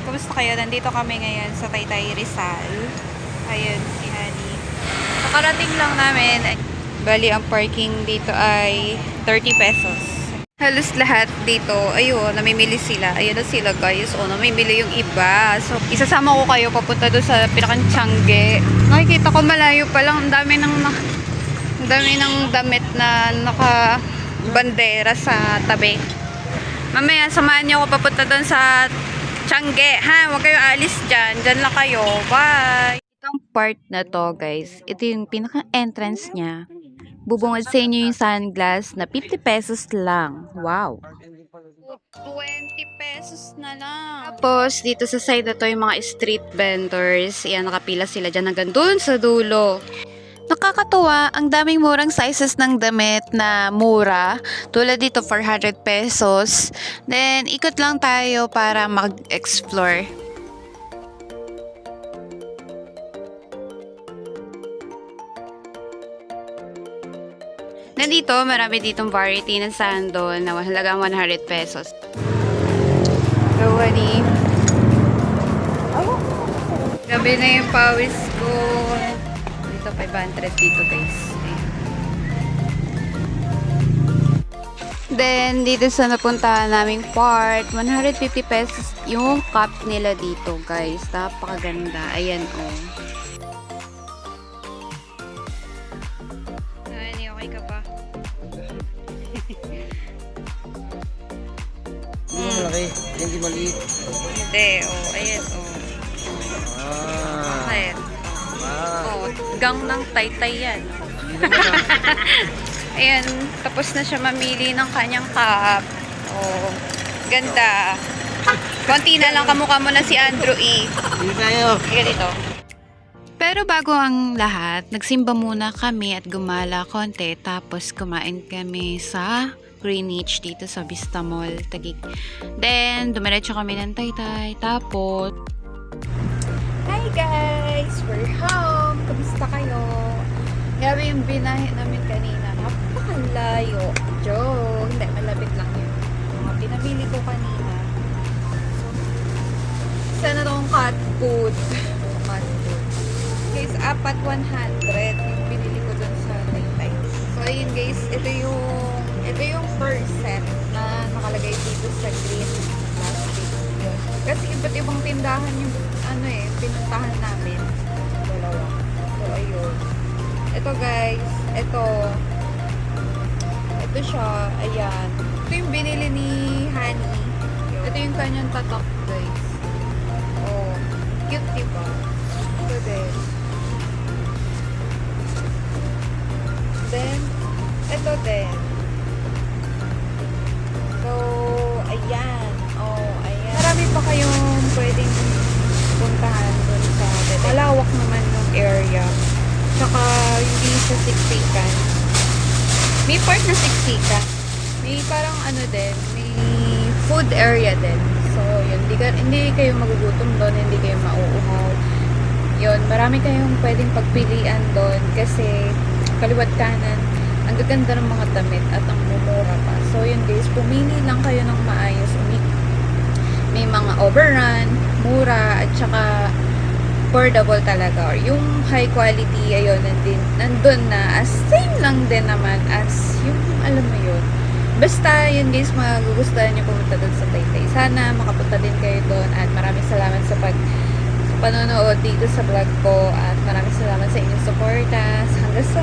kumusta kayo? Nandito kami ngayon sa Taytay Rizal. Ayun, si Honey. Nakarating lang namin. Bali, ang parking dito ay 30 pesos. Halos lahat dito, ayun, namimili sila. Ayun na sila guys. O, namimili yung iba. So, isasama ko kayo papunta doon sa pinakang Tiangge. Nakikita ko malayo pa lang. Ang dami ng damit na naka-bandera sa tabi. Mamaya, samahan niyo ako papunta doon sa Tiangge. Ha? Huwag kayo alis dyan. Dyan lang kayo. Bye! Itong part na to, guys, ito yung pinaka-entrance niya. Bubungad sa inyo yung sunglass na 50 pesos lang. Wow! 20 pesos na lang. Tapos, dito sa side na to, yung mga street vendors. Yan, nakapila sila dyan hanggang dun sa dulo. Nakakatuwa, ang daming murang sizes ng damit na mura. Tulad dito, 400 pesos. Then, ikot lang tayo para mag-explore. Nandito, marami ditong variety ng sandal na halagang 100 pesos. Gawani. Gabi na yung pawis ko. Dito, 500 dito, guys. Ayan. Then, dito sa napuntahan naming part, 150 pesos yung cup nila dito, guys. Napakaganda. Ayan, oh. Okay ka pa? Hindi malaki, hindi maliit. Hindi, oh. Ayan, oh. Bakit? Oh, gang ng Taytay yan. Ayan, tapos na siya mamili ng kanyang cup. Oh, ganda. Konti na lang, kamukha mo na si Andrew E. Hindi tayo. Kaya dito. Pero bago ang lahat, nagsimba muna kami at gumala konti. Tapos kumain kami sa Greenwich dito sa Vista Mall, Taguig. Then, dumiretso kami ng Taytay. Tapos, hi guys! We're home! Kamusta kayo? Grabe yung binahe namin kanina. Napakalayo. Joke! Hindi, malapit lang yun. Mga pinabili ko kanina. Sana itong cat food. Cat food. Guys, apat 100 yung binili ko dun sa Taytay. So, ayun guys, ito yung first set na nakalagay dito sa green plastic. Yun. Kasi iba't ibang tindahan yung pinuntahan namin. Dalawa. So, ayun. Ito guys, ito siya, ayan. Ito yung binili ni Honey. Ito yung kanyang tatak guys. Oh, cute diba? Ito din. Then, ito din. So, ayan. Oh, ayan. Marami pa kayong pwedeng puntahan dun sa malawak naman yung area. Tsaka, hindi sa siksikan. May part na siksikan. May parang din, may food area din. So, yun. Hindi kayo magugutom doon, hindi kayo mauuhaw. Yun, marami kayong pwedeng pagpilian doon kasi kaliwat kanan, ang gaganda ng mga damit at ang mumura pa. So, yun guys, pumili lang kayo ng maayos. May mga overrun, mura, at saka affordable talaga. Or yung high quality, ayun, nandun na. As same lang din naman as yung, alam mo yun. Basta, yun guys, magugustuhan nyo pumunta doon sa Taytay. Sana makapunta din kayo doon at maraming salamat sa panonood dito sa vlog ko at maraming salamat sa inyong suporta. Hanggang sa